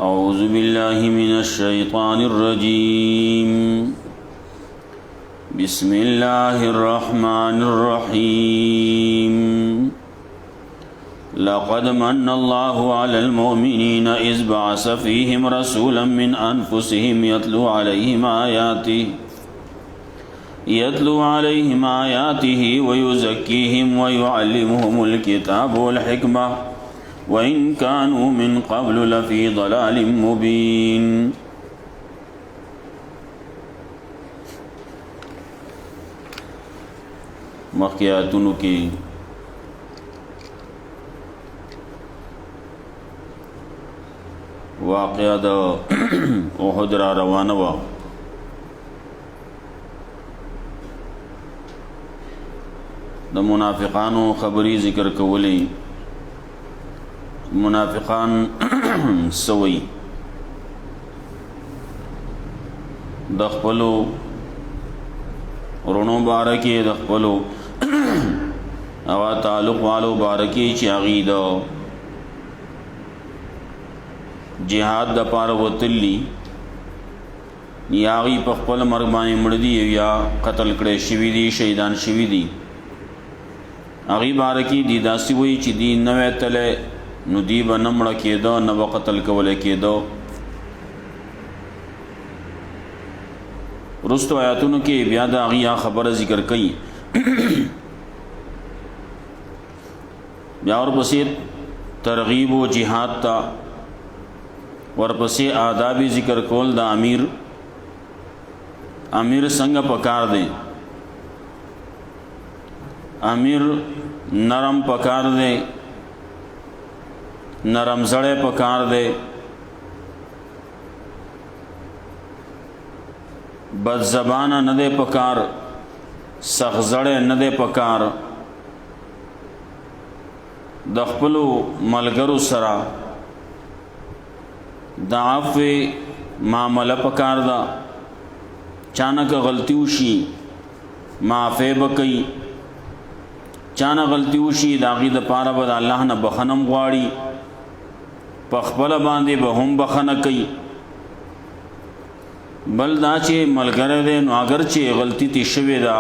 أعوذ بالله من الشيطان الرجيم بسم الله الرحمن الرحيم لقد من الله على المؤمنين إذ بعث فيهم رسولا من أنفسهم يتلو عليهم آياته ويزكيهم ويعلمهم الكتاب والحكمة وإن كانوا من قبل لفي ضلال مبين مخیاتونو کی واقعہ دا احد را روانه وا د منافقانو خبری ذکر کولی منافقان سوی د خپلو رونو بارکی د خپلو او تعلق والو بارکی چې هغې د جهاد د پاره وتلی یا هغې په خپل مرګ باندې مړه دي یا قتل کړی شوي دي شهیدان شوي دي هغې بارکی دی داسې وایي چې دی نوی تلی نو دی به نه مړه کېده نه به قتل کولی کېده رستو آیاتونو کې بیا د هغې خبره ذکر کوي بیا ورپسې ترغیب و جهاد ته ورپسې آداب ذکر کول د امیر څنګه پکار دی امیر نرم پکار دی نرم زړی پکار دی بد زبانه نه دی پکار سخت زړی نه دی پکار د خپلو ملګرو سره د عفو معامله پکار ده چانه که غلطي وشي معافی به کوي چانه غلطي وشي د هغې دپاره به د الله نه بخنه غواړي په خپله باندې به هم بخنه کوي بل دا چې ملګری دی نو اگر چې غلطي تې شوې ده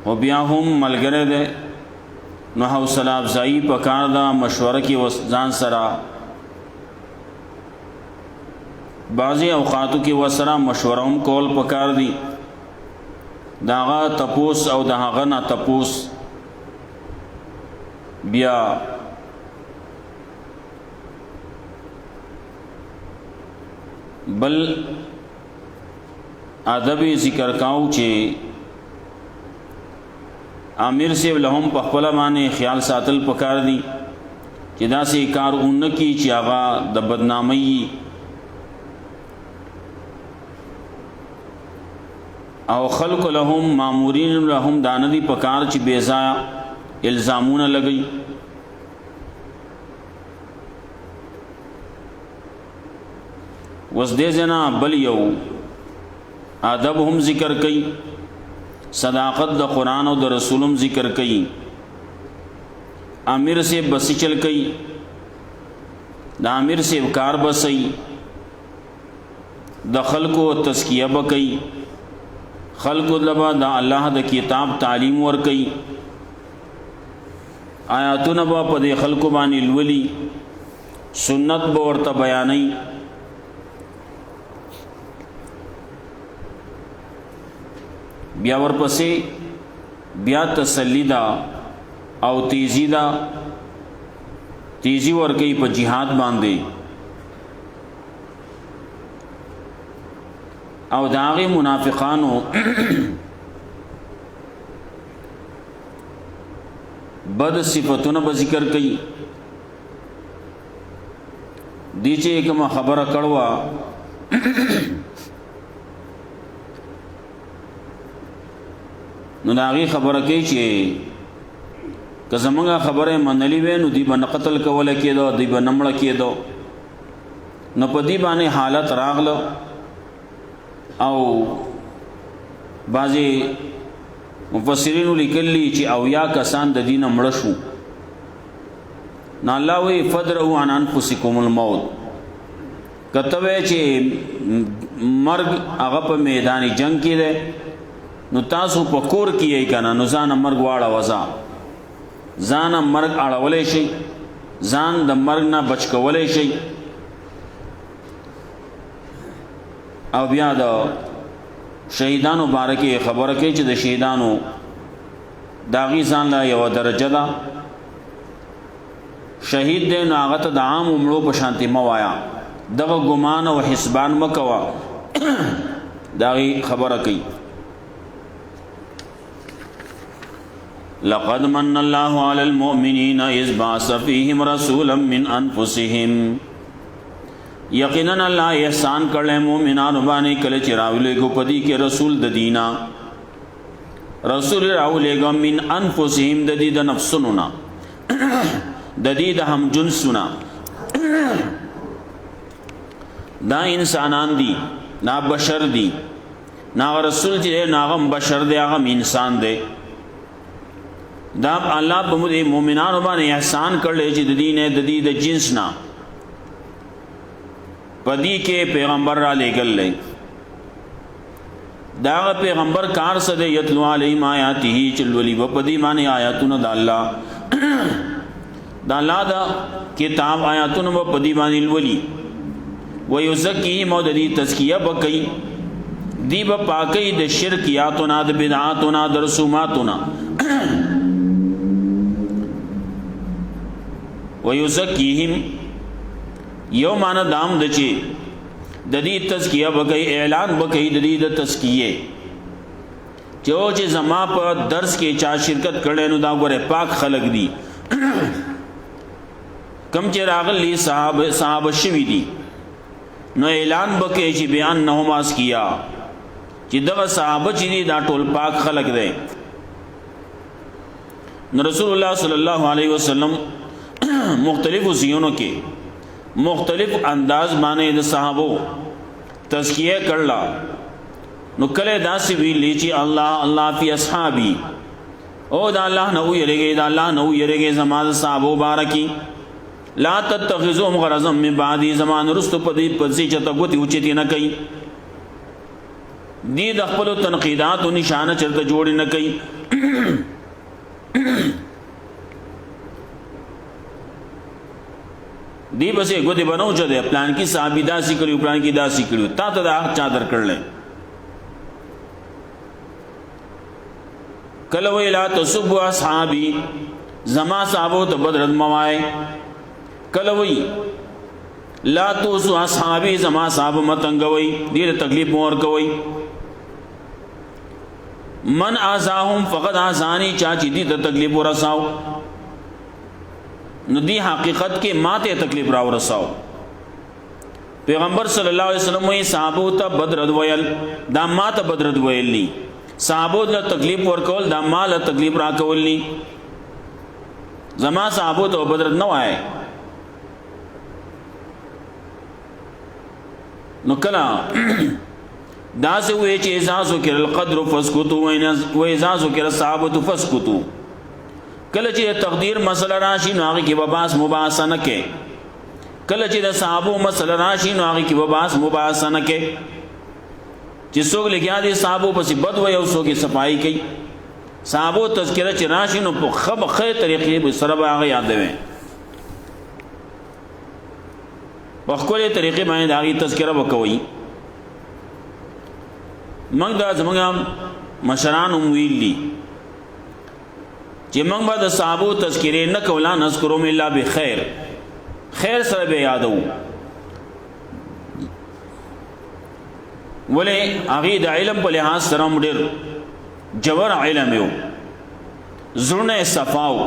خو بیا هم ملګری دی نو حوصله افزایی پکار ده مشوره کې ځان سره بعضې اوقاتو کې ورسره مشوره هم کول پکار دي د هغه تپوس او د هغه نه تپوس بیا بل ادب ذکر کاو چې امیر سے لهم په خپل باندې خیال ساتل پکار دي چې داسې کار اون کی چې هغه د بدنامۍ او خلق لهم مامورین لهم دانه دي پکار چې بے ځایه الزامونه لګي وس دې جنا بل یو ادب هم ذکر کوي صداقت د قرآن او د رسولم ذکر کوي امیر سے بسی چل کوي د امیر سے کار بسئی د خلقو تزکیه بکئی خلقو لبا د الله د کتاب تعلیم ور کوي آیاتونه به په دې خلقو باندې لولي سنت به ورته بیانوي بیا ورپسې بیا تسلی دا او تیزی ورکوي په جهاد باندې او د هغې منافقانو بد صفتونه به ذکر کوي دی چې کومه خبره کړوه نو د هغې خبره کوي چې که زمونږ خبره منلې وی نو دوی به نه قتل کولی کېدو دوی به نه مړه کېدو نو په دې باندې حالت راغله او بعضې مفسرینو لیکلی چې اویا کسان د دینه مړه شو نو الله وی فدروا عن انفسکم الموت کتوی چې مرگ هغه په میدان جنگ کې ده نو تاسو په کور کې یې کنه نو ځان مرگ واړه وزا ځان مرگ اړولې شي ځان د مرگ نه بچ کولې شي او بیا د شهیدانو بارکه خبره کوي چې د شهیدانو داغي ځان لا یو درجه ده شهید دی نو هغه ته د عام عمرو په شانتي موایا دغه ګمان او حسبان مکوا داغي خبره کوي لقد من الله على المؤمنين إذ بعث فيهم رسولا من أنفسهم یقینا الله احسان کړل مومنانو باندې کله چې راولېګو پدې کې رسول د دینا رسول راولېګو من انفسهم د دې د نفسونو نه د دې د هم جنسونه دا انسانان دي نا بشر دي نا رسول چې ناغم بشر دی هغه انسان دی دا الله په مومنانو باندې احسان کړل چې د دې نه د دې د جنس نه پدی کې پیغمبر را لګل لې دا پیغمبر کار سره یتلو علیهم آیاته چلولی و پدی باندې آیاتونه د الله د الله دا کتاب آیاتونه و پدی باندې ولي ويزکیهم او د دې تزکیه وکي دی په پاکي د شرکیاتونه د بدعاتونه د رسوماتونه ويزکیهم یو معنی دام د چی د دې تزکیه وکي اعلان وکي د دې د تزکیه چې زما په درس کې چا شرکت کړي نو دا غره پاک خلق دي کم چې راغلي صحابه شوی دي نو اعلان وکي چې بیان نه ماس کیا چې دغه صحابه چې دي دا ټول پاک خلق دي نو رسول الله صلی الله علیه وسلم مختلف زیونو کې مختلف انداز باندې د صحابو تزکیه کړلا نو کله داسې ویلې چې الله الله فی اصحابی او دا الله نو یریږي دا الله نو یریږي زماده صحابو بارکی لا تتخذوا غرضا من بعد زمان رستو پدې پسې چته غوتی اوچتی نه کوي دې د خپل تنقیدات او نشانه چرته جوړ نه کوي دی بسې ګوتې بنو چې د پلان کې صحابي داسې کړیو پلان کې داسې کړیو تا ته دا چا درکړل کله وی لا تسبوا اصحابي زما صحابو ته بدرد موای کله وی لا تسبوا اصحابي زما صحاب متنګوي دې تکلیف مور کوي من اذاهم فقد اذاني چا چې دې تکلیف ورساو نو دی حقیقت کې ماته تکلیف راو رساو پیغمبر صلی الله علیه وسلم وی صحابو ته بدرد ویل دا ماته بدرد ویل ني صحابو ته تکلیف ورکول دا مال تکلیف را کول ني زما صحابو ته بدرد نه وای نو کلا دا سه وی چې احساس وکړ القدر فسکتو و احساس وکړ صحابو فسکتو کله چې تقدیر مسله راشي نو هغه کې وباس مباحثه نه کې کله چې د صحابو مسله راشي نو هغه کې وباس مباحثه نه کې چې څوک لګیا دي صحابو پسې بد وي او څوک صفائی کوي صحابو تذکرہ چې راشي نو په خیر طریقې به سره هغه یادوي په خپل طریقې باندې هغه تذکرہ وکوي موږ دا زموږ مشران ویلي چې موږ به د صحابو تذکرې نه کولا نذکرهم الا بخیر خیر سره به یادو ولې هغه د علم په لحاظ سره مډر جوهر علم یو زړه صفاو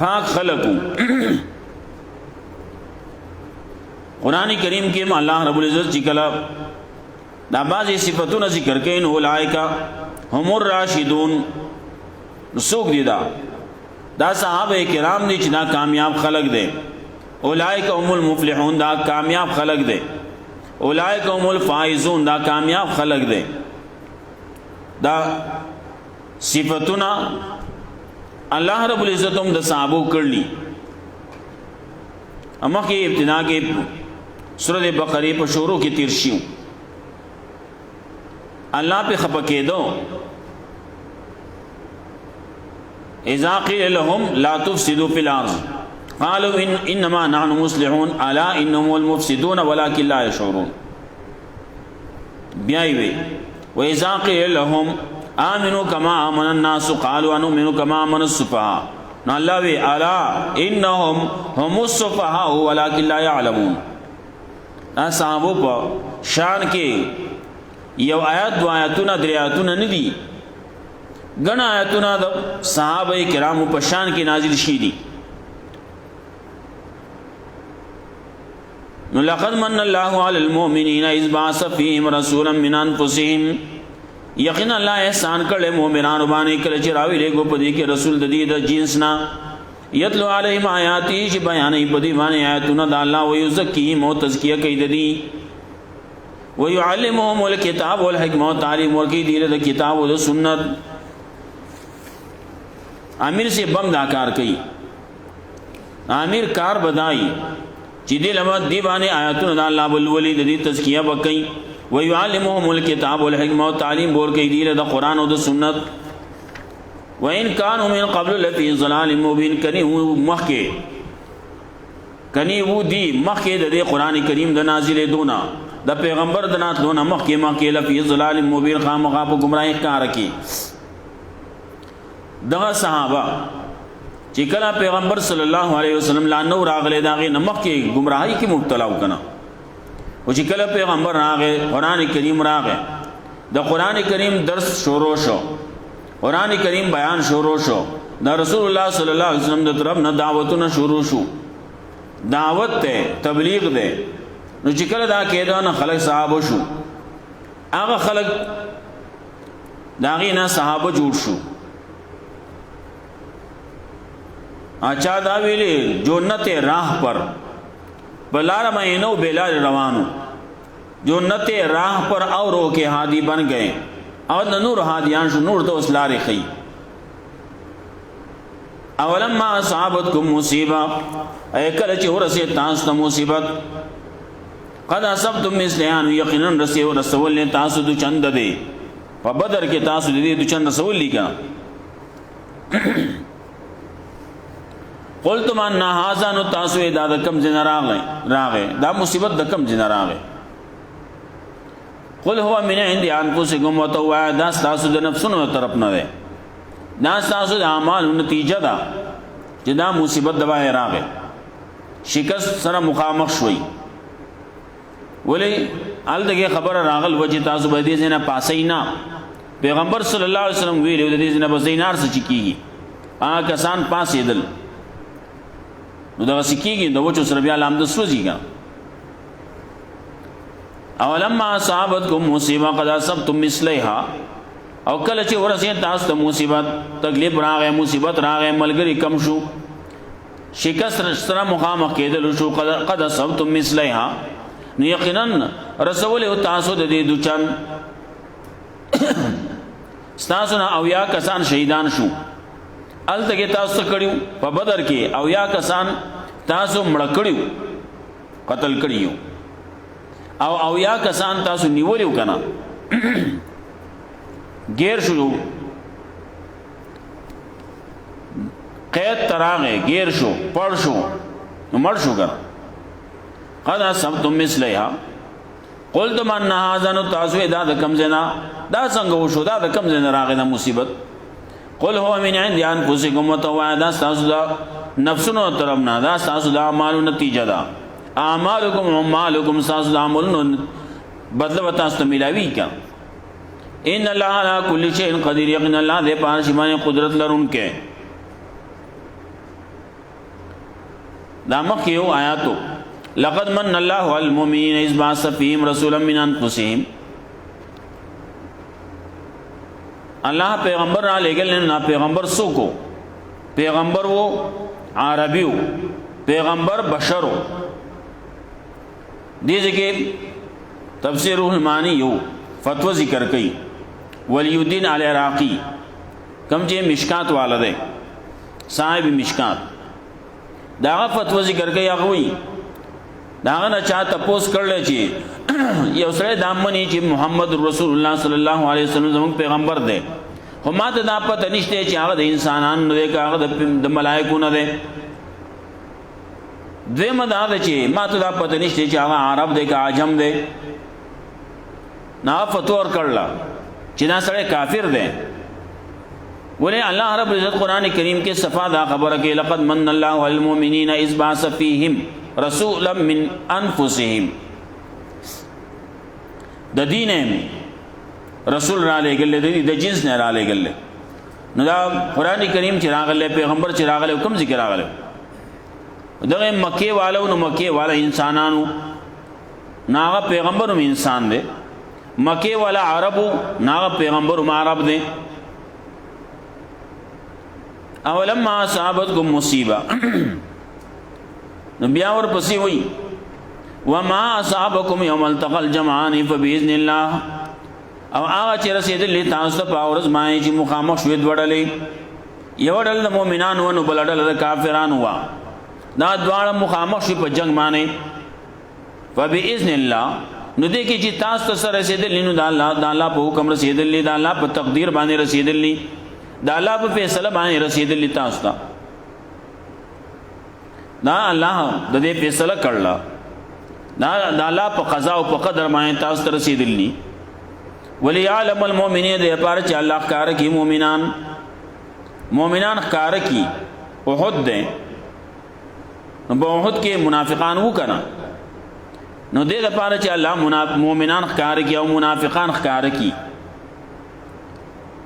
پاک خلقو قرآن کریم کې الله رب العزت چې کله دا بعضی صفتونه ذکر کین اولائکا هم الراشدون سوق دي دا صحابه کرام دي چې دا کامیاب خلق دي اولائکا هم المفلحون دا کامیاب خلق دي اولائکا هم الفائزون دا کامیاب خلق دي دا صفتونه الله رب العزت هم د صحابو کړلی. اما کې ابتدا کې سورۃ بقره په شروع کې تیر شیو. الله په خپکېدو اذا قيل لهم لا تفسدوا في الارض قالوا انما نحن مصلحون الا انهم المفسدون ولكن لا يشعرون. بیا وی واذا قيل لهم آمنوا كما آمن الناس قالوا نؤمن كما آمن السفهاء. نو الله وی الا انهم هم السفهاء ولكن لا يعلمون. اصحابو په شان کې یو آیات دو آیاتونه درې آیاتونه نه دي، ګڼ آیاتونه د صحابه کرامو په شان کې نازل شي دي. نو لقد من الله على المؤمنين اذ بعث فيهم رسولا من انفسهم. یقینا الله احسان کړل مؤمنانو باندې کله چې راوي لګو په دې کې رسول د دې د جنس نه یتلو علیهم آیاتی چې بیانې په دې باندې آیاتونه د الله او یزکیهم او تزکیه کوي د دې ويعلمهم الكتاب والحکمت او تعلیم ورکی دی د کتاب او د سنت. امیر سے بم دا کار کوي، امیر کار بدای چې دې لمه دی باندې آیاتونه د الله بل ولید دې تزکیه وکړي. ويعلمهم الكتاب والحکمت او تعلیم ورکی دی د قران او د سنت. وان كانوا من قبل لفي ضلال مبين. کني مخکې وو دی مخکې د قران کریم د نازلې دونه د پیغمبر د ناتلونه مخکې لفي ضلال مبين خامخا په گمراهی کار کوي. دغه صحابه چې کله پیغمبر صلی الله علیه وسلم لا نو راغله داغه نمخ کې گمراهی کې مبتلا وکنه، او چې کله پیغمبر راغه قران کریم راغه د قران کریم درس شروع شو، قران کریم بیان شروع شو، دا رسول الله صلی الله علیه وسلم د طرف نه دعوتونه شروع شو، دعوت ته تبلیغ ده. نو چې کله دا کېده نه خلک صحابه شو، هغه خلک داغه نه صحابه جوړ شو. اچھا دا ویلے جنت راہ پر بلار مہینوں بلال روانو جنت راہ پر اورو کے ہادی بن گئے اور نور ہادیان شو نور تو اسلار خی. اولما اصابتکم مصیبہ ایکل چه ورسی تاسو مصیبت قد اصبتم مثلیان یقینا رسی و رسول نے تاسو دو چند دے په بدر کې تاسو دې دو چند رسول لیکا. قلتم ان هذا نو تاسو دا د کم جن راغه دا مصیبت د کم جن راغه. قل هو من عند انفسکم وتوا دا تاسو د نفسونو طرف نه ده، دا تاسو د اعمالو نتیجه ده چې دا مصیبت د وای راغه. شکست سره مخامخ شوي ولی ال دغه خبر راغل وجه تاسو به دې نه پاسې نه. پیغمبر صلی الله علیه وسلم ویلو د دې نه بزینار څه چکیږي هغه کسان پاسې دل نو دا سکیږي د وچو سره بیا لام د سوځيګا. اولما اصابتکم مصیبه قد اصبتم مثلها. او کله چې ورسې تاسو ته مصیبت تکلیف راغې مصیبت راغې ملګری کم شو شکست سره مخامخ کېدل شو قد اصبتم مثلها نو یقینا رسول او تاسو د دې دوچن تاسو نه او یا کسان شهیدان شو. الته تاسو کړیو په بدر کې او یا کسان تاسو مړ کړیو قتل کړیو او یا کسان تاسو نیولیو کنه غیر شو قید تراغه غیر شو پړ شو مړ شو کنه. قد اصبتم مثلها قلتم ان هذا نو تاسو دا د کم زنا دا څنګه وشو دا د کم زنا راغې د مصیبت. قل هو من عند انفسکم وتوا دا تاسو دا نفسونو طرف نه دا تاسو دا اعمالو نتیجه ده. اعمالکم اعمالکم تاسو دا عملونو بدل و تاسو ملاوی کا. ان الله على كل شيء قدير. یقینا الله دې په هر شي باندې قدرت لرونکي. دا مخ یو آیاتو لقد من الله على المؤمنين اذ بعث فيهم رسولا من انفسهم. اللہ پیغمبر را لے گل نا پیغمبر سو کو پیغمبر وہ عربی ہو پیغمبر بشر ہو. دیجئے کہ تفسیر المانی یو فتوہ ذکر کئی ولی الدین العراقی کم جے مشکات والا دے صاحب مشکات داغه فتوا ذکر کوي هغه وی داغه نه چا تپوس کړل چې یو سره دامنې چې محمد رسول الله صلی الله علیه وسلم زموږ پیغمبر دی خو ماته دا پته نشته چې هغه د انسانانو نه دی که هغه د ملائکو نه دی دویمه دا ده چې ماته دا پته نشته چې هغه عرب دی که عجم دی نه فتوا ورکړله چې دا سړی کافر دی ولې الله رب العزت قرآن کریم کې صفا دا خبره کې لقد من الله علی المؤمنین اذ بعث فیهم رسولا من انفسهم د دین رسول را لېږل د جنس نه را لېږل نو دا قرآن کریم چې راغلی پیغمبر چې راغلی کوم ذکر راغلی دغه مکې والو نو مکې والا انسانانو ناغه پیغمبر هم انسان دی مکې والا عربو ناغه پیغمبر هم عرب دی اولما اصابتکم مصیبه نو بیا ورپسې وایي وما اصابکم یوم التقى الجمعان فباذن الله او هغه چې رسېدلې تاسو ته په ورځ باندې چې مخامخ شوې دوه ډلې یو ډله د مؤمنانو و نو بله ډله د کافرانو وه دا دواړه مخامخ شوې په جنګ باندې فباذن الله نو دې کې چې تاسو ته سره رسېدلې نو د الله په حکم رسېدلې د الله په تقدیر باندې رسېدلې د الله په فیصله باندې رسېدلې تاسو ته دا الله د دې فیصله کړله دا د الله په قضا او په قدر باندې تاسو ته رسېدلې وليعلم المؤمنین دې لپاره چې الله ښکاره کړي مؤمنان ښکاره کړي احد دی نو په احد کې منافقان وکړه نو دې لپاره چې الله مؤمنان ښکاره کړي او منافقان ښکاره کړي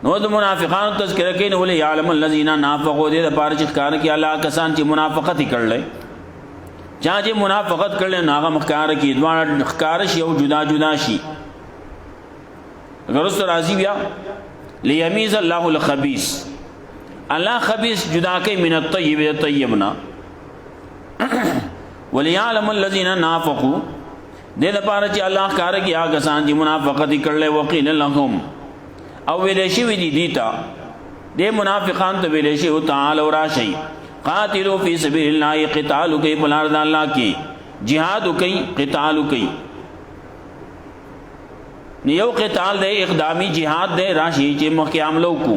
نو د منافقانو تذکرہ کوي نو وليعلم الذين نافقوا دې لپاره چې ښکاره کړي الله کسان چې منافقت کړل چا چې منافقت کړل نو هغه ښکاره کړي دواړه ښکاره شي او جدا جدا شي غرض راضی بیا لیمیز الله الخبیث الله خبیث جدا کوي من الطیب طیبنا وليعلم الذين نافقوا دې لپاره چې الله ښکاره کړي هغه کسان چې منافقت کړل وقیل لهم او ویلې شي وی دي دیتا دې منافقان ته ویلې شي او تعالی او راشي قاتلوا فی سبیل الله قتال کوي په لار د الله کې jihad کوي قتال کوي نیو قتال دے اقدامی جہاد دے راشی چې مخکې عملو کو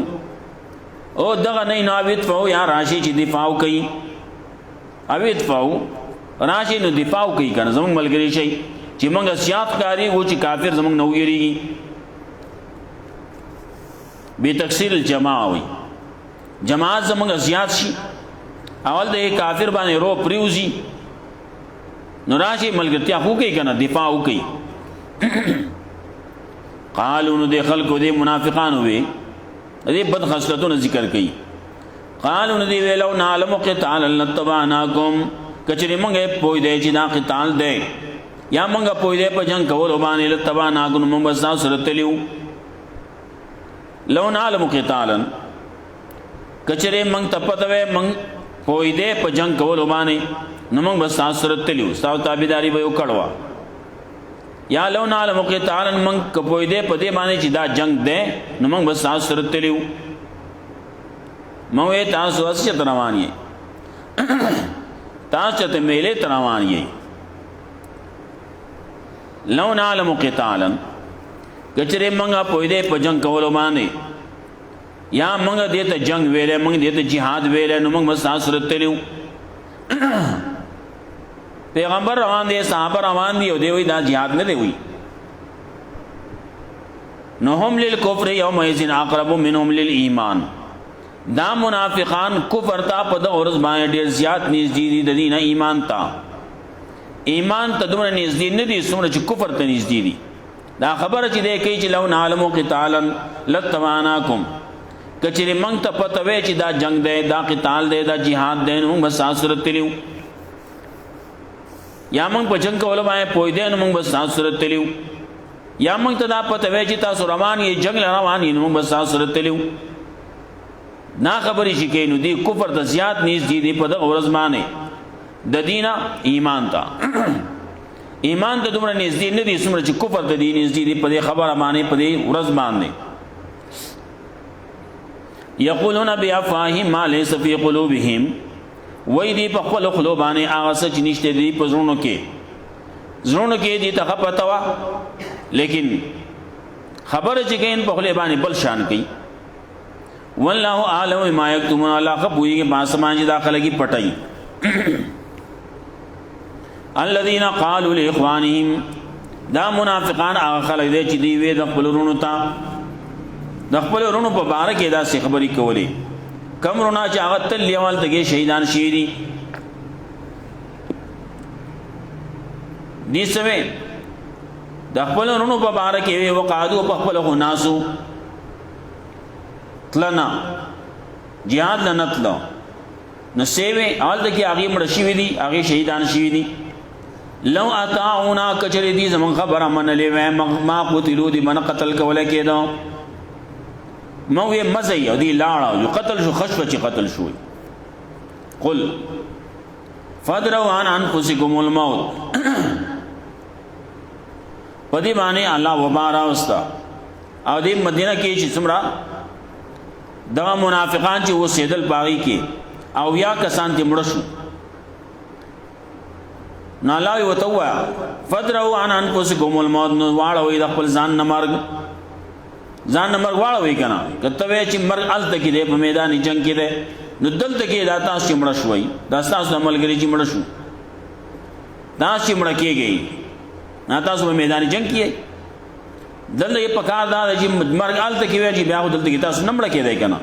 او دغه نه ناویت فو یا راشي چې دفاع کوي اویت فو راشي نو دفاع کوي کنه زموږ ملګری شي چې موږ سیاست کاری وو چې کافر زموږ نو یریږي به تکثیر الجماع وي جماعت زموږ زیات شي اول د کافر باندې رو پریوزي نو راشي ملګرتیا خو کوي کنه دفاع کوي قالو نو دې خلکو دې منافقانو وي دې بد خصلتونو ذکر کوي قالو نو دې ویلو نعلم قتال لتبعناکم کچری مونږه پوي دې چې دا قتال دې یا مونږه پوي دې په جنگ کول باندې لتبعناکم مونږ بس سره تلیو لو نعلم قتالا کچری مونږ تپتوي مونږ پوي دې په جنگ کول باندې نو مونږ بس سره تلیو تاسو تابعداري به وکړوا یا لو نعلم قتالا من کپوی دے پدے باندې چې دا جنگ دے نو من بس تاسو سره تلیو مو تاسو اسچ روان یې تاسو ته میله روان یې لو نعلم قتالا کچره منګه پوی دے په جنگ کولو باندې یا منګه دې ته جنگ ویلې منګه دې ته jihad ویلې نو من بس تاسو سره تلیو پیغمبر روان دي صحابه روان دي او دی وی دا jihad نه دی وی نو هم للکفر یومئذ اقرب منهم للایمان دا منافقان کفر تا په د اورز باندې ډیر زیات نږدې دي د دین ایمان تا ایمان ته دومره نږدې نه دي څومره چې کفر ته نږدې دي دا خبره چې دی کوي چې لو نعلم قتالا لتبعناکم کچری منګ ته پته وی چې دا جنگ دی دا قتال دی دا jihad دی نو بس سره تلیو یا موږ په جنگ کول باندې پوي دي نو موږ بس تاسو سره تلیو یا موږ ته دا پته وی چې تاسو روان یې جنگ روان یې نو موږ بس تاسو سره تلیو نا خبرې شي کې نو دی کفر ته زیات نږدې دی په د ورځ باندې د دینه ایمان ته ایمان ته دومره نږدې نه دي څومره چې کفر ته دی نږدې دی په دې خبره باندې په دې ورځ باندې یقولون بافواههم ما ليس في قلوبهم وای دی په خپل خلو باندې هغه څه چې نشته دی په زړونو کې دی ته پته وا لیکن خبره چې کین په خپل باندې بل شان کوي والله اعلم ما یکتمون الله خبوی کې باسمان چې داخله کې پټای الذين قالوا لاخوانهم دا منافقان هغه خلک دي چې دی وې د خپل ورونو ته د خپل ورونو په باره کې دا څه خبرې کولې کم رونا چې هغه تل لیوال دغه شهیدان شيری دي سمې د خپل ورونو په باره کې وی وقادو په خپل ناسو تلنا jihad لنتلو نو سیوی آل دکی آغی مڑشی وی دی آغی شہیدان شوی دی لو اتاعونا کچری دی زمان خبر من لیوی ما قتلو دی من قتل کولے کے دو موی مزی دی لارا جو قتل شو خشو چی قتل شوی قل فدرو عن انفسکم الموت پدی بانے اللہ وبارا استا او دی مدینہ کی چی سمرا دغه منافقان چې وسیدل باغی کې او یا کسان ته مړ شو نو الله وتوا فدروا عن انفسکم الموت نو واړوي د خپل ځان نمرګ واړوي کنه کته وی چې مرګ الته کې په میدان جنگ کې ده نو دلته کې دا تاسو مړ شوي دا تاسو عملګری چې مړ شو دا چې مړ کېږي نه تاسو په میدان جنگ کې دلته یې پکار دا چې مرګ الته کې وی چې بیا دلته کې تاسو نمړ کې دی کنه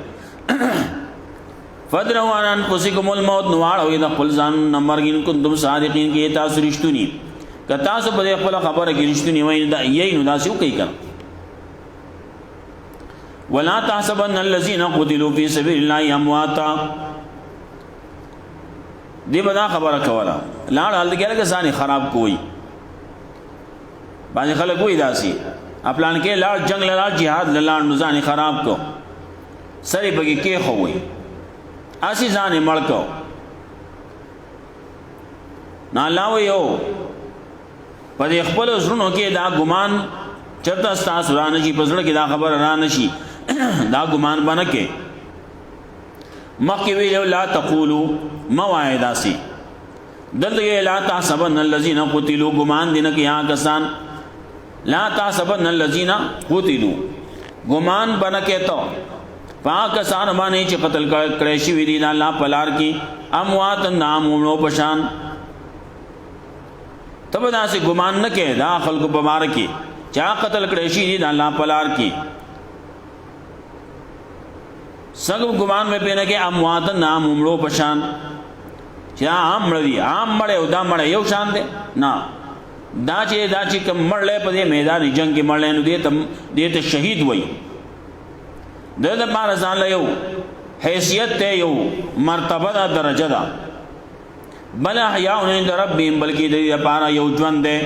فدروا عن انفسکم الموت نو واړوي د خپل ځان نمرګ ان کوم صادقین کې تاسو رښتونی که تاسو په خپل خبره کې رښتونی وای دا یې نو دا څه کوي کنه ولا تحسبن الذين قتلوا في سبيل الله امواتا دی بدا خبره کوله لاړ حال کې لکه ځان خراب کوي باندې خلک وای داسي خپلان کې لاړ جنگ لاړ jihad لاړ نو ځان خراب کو سری بګي کې خو وای اسی ځان مړ کو نه لاو یو په خپل زړونو کې دا ګمان چرته تاسو را نشي پزړه کې دا خبر را نشي دا ګمان باندې کې مخکې ویلو لا تقولوا موعداسي دلته لا تحسبن الذين قتلوا ګمان دین کې یا کسان لا تحسبن الذين قتلوا ګمان باندې کې تو پاکستان باندې چې قتل کړي شي وی دي الله پلار کې اموات نامونو پشان تب دا سے ګمان نه کې دا خلق په بار کې چا قتل کړي شي دي الله پلار کې سګ ګمان مې پېنه کې اموات نامونو پشان چا عام مړ او دا مړ یو شان دي نه دا چې کوم مړلې په دې میدان جنگ کې مړلې نو دې ته شهید وای د پاره ځان له یو حیثیت ته یو مرتبه دا درجه ده بل احیاء عند ربهم بلکې د لپاره یو ژوند ده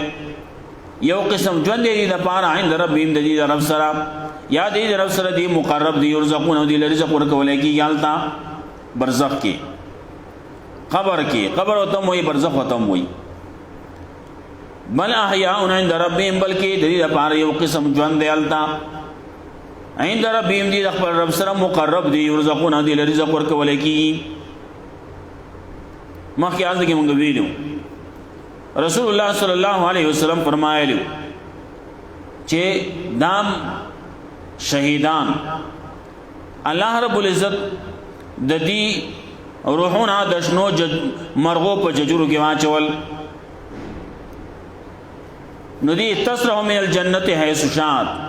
یو قسم ژوند دی د لپاره عند ربهم د دې رب سره یا دې رب سره دی مقرب دی رزقونه دی رزق ورکول کی یالتا برزخ کې قبر وته موي برزخ وته موي بل احیاء عند ربهم بلکې د دې لپاره یو قسم ژوند دی یالتا عند ربهم دی خپل رب سره مقرب دی رزقونه دی رزق ورکول کی مخکې حالت کې مونږ ویلو رسول الله صلی الله علیه وسلم فرمایلی چې دام شهیدان الله رب العزت د دې روحونه د شنو مرغو په ججرو کې واچول نو دې تسرهم من الجنت حيث شاءت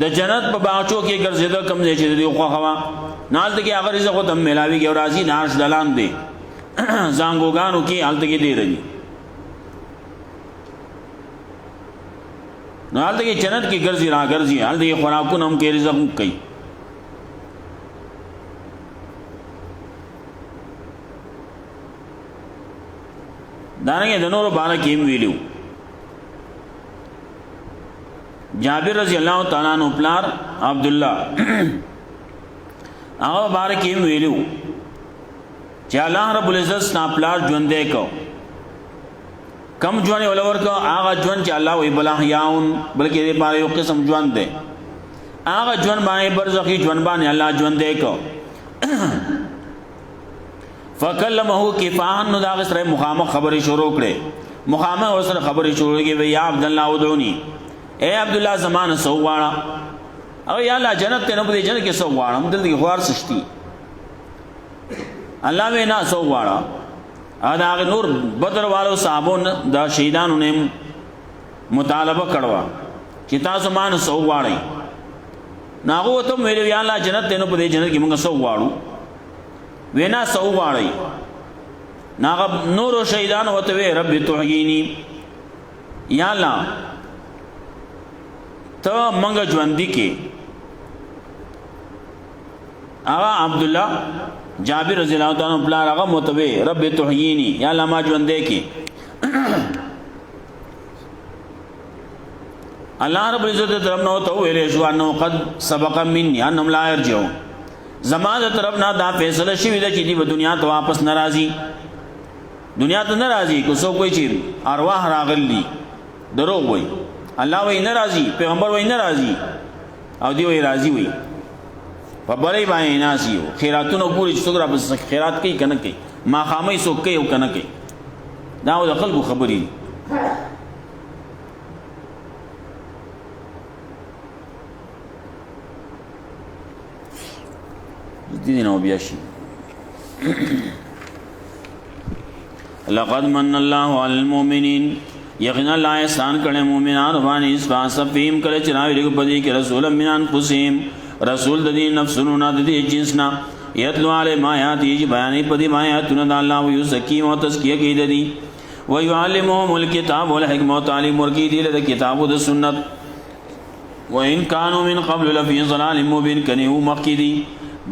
د جنت په باغچو کې ګرځیدل کم ځای چې دی خو هوا نال ته کې هغه رزق ته ملاوي کې او راځي ناش دلان دی زانګوګانو کې حالت کې دی رہی نو حالت کې جنت کې ګرځي حالت کې خوراکونه هم کې رزق کوي دانګه د نورو باندې کې ویلو جابر رضی اللہ تعالیٰ عنہ پلار عبداللہ هغه بارک یې ویلو چې الله رب العزت نا پلار ژوند دې کو کم ژوند ولور کو هغه ژوند چې الله وی بلا حیاون بلکې دې پاره یو قسم ژوند دی هغه ژوند باندې برزخی ژوند باندې الله ژوند دیکو فکلمه کفاحا نو دا سره مخامخ خبرې شروع کړې مخامخ سره خبرې شروع کړې وی یا عبد الله ودعوني اے عبد الله زمان سواړه او یا الله جنت ته نه په جنت کې سواړه دلته کې خوار سشتي الله وینا سواړه دا نور بدر والو صحابون دا شهیدانو نے مطالبه کړوا چې تاسو مان سواړی ناغو ته ویل یا الله جنت ته نه په جنت کې موږ سواړو وینا سواړی ناغ نور شهیدان وته وی رب توحیینی یا الله ته موږ ژوند کې آغا عبد الله جابر رضی اللہ تعالی عنہ بلا رغم متوی رب تحیینی یا اللہ ما ژوند کی اللہ رب العزت طرف نو تو ویلے شو انه قد سبق مني انهم لا يرجعون زمانه طرف نه دا فیصله شوی د چې دی په دنیا ته واپس ناراضي دنیا ته ناراضي کو سو کوئی چی ارواح راغلی درو وای الله وای ناراضي پیغمبر وای ناراضي او دی وای راضي وای په بلې باندې ناسیو خیراتونو ګوري چې څوک را بس خیرات کوي کنه کوي ما خامې څوک کوي او کنه کوي دا د خلکو خبرې دي نو بیا شي لقد من الله على المؤمنين یقینا الله احسان کړي مؤمنانو باندې اسبا صفیم کله چې راوي لګ پدې کې رسول من انفسهم رسول د دې نفسونو نه د دې جنسنا یتلو علی ما آیات یې بیانې پدې ما آیاتونه د الله او یزکی او تزکیه کوي د دې و يعلمهم الكتاب والحکمت تعلیم ورکی دي د کتاب او د سنت و ان كانوا من قبل لفي ضلال مبين کنه مقیدی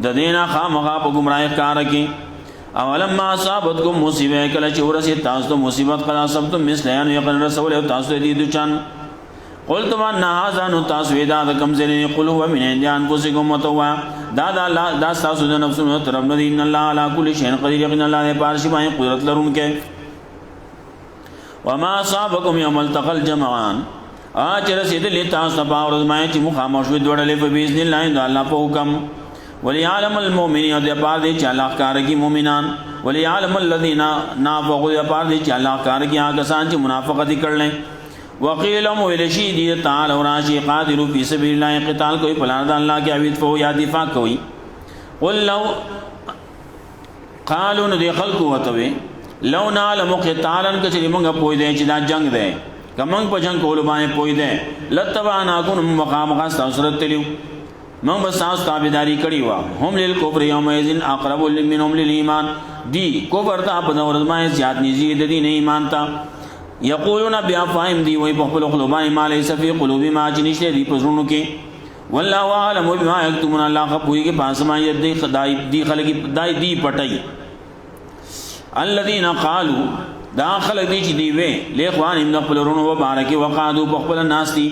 د دینه خامغه په گمراهی کار کې اولم ما اصابتكم مصیبه کله چې ورسې تاسو ته مصیبت قضا سبتم مثلیان یقین رسول او تاسو دې دچان قلت ما هذا نو تاسو دا د کمزلین قل هو من عند انفسکم متوا دا تاسو د نفسونو طرف نه ان الله علی کل شیء قدیر یقین الله دې پارشي باندې قدرت لرونکي وما اصابكم يوم التقى الجمعان اجر سید لتاسو په ورځ باندې چې مخامخ شو دوړلې په باذن الله د الله په حکم وليعلم المؤمنين د پاره دې چې الله کار کوي مؤمنان وليعلم الذين نافقوا د پاره دې چې الله کار کوي هغه کسان چې منافقت کړل وقيل مولشی دی تعالی وراشی قادر فی سبیل الله قتال کوئی پلان د الله کې اوید فو یا دفاع کوي قل لو قالوا ندی خلق وتوي لو نعلم قتالا کچری موږ پوی دی چې دا جنگ دی کوم په جنگ کول باندې پوی دی لتبانا کوم مقام خاص تاسرت تلیو موږ بس تاسو تابعداري کړی و هم للکفر یومئذ اقرب منهم للایمان دی کفر ته په نور باندې زیات نږدې د دین ایمان ته یقولون بیافاهم دی وای په خپل قلوبان ما ليس فی قلوب ما جنشته دی پزړونو کې والله اعلم بما یکتمون الله خپوی کې پاسما یدی خدای دی خلق دی پټای الذين قالوا داخل دی چې دی وې له خوان خپل ورونو مبارک وقادو په خپل ناس دی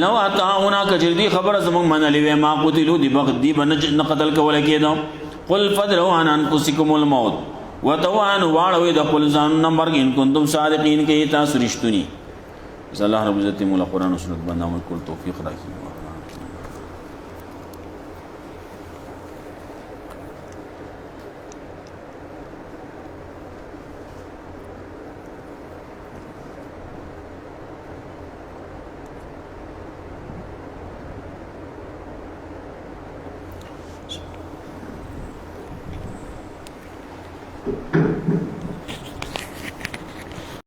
لو اتاونا کجردی خبر زمون منلی وې ما قتلوا دی بغد دی بن قتل کول کېدو قل فدروا عن انفسکم الموت وتوان واړوي د خپل ځان نمبر ان کنتم صادقین کې تاسو رښتونی صلی الله رب عزت مولا قرآن او سنت باندې عمل کول توفیق راکړي Thank you.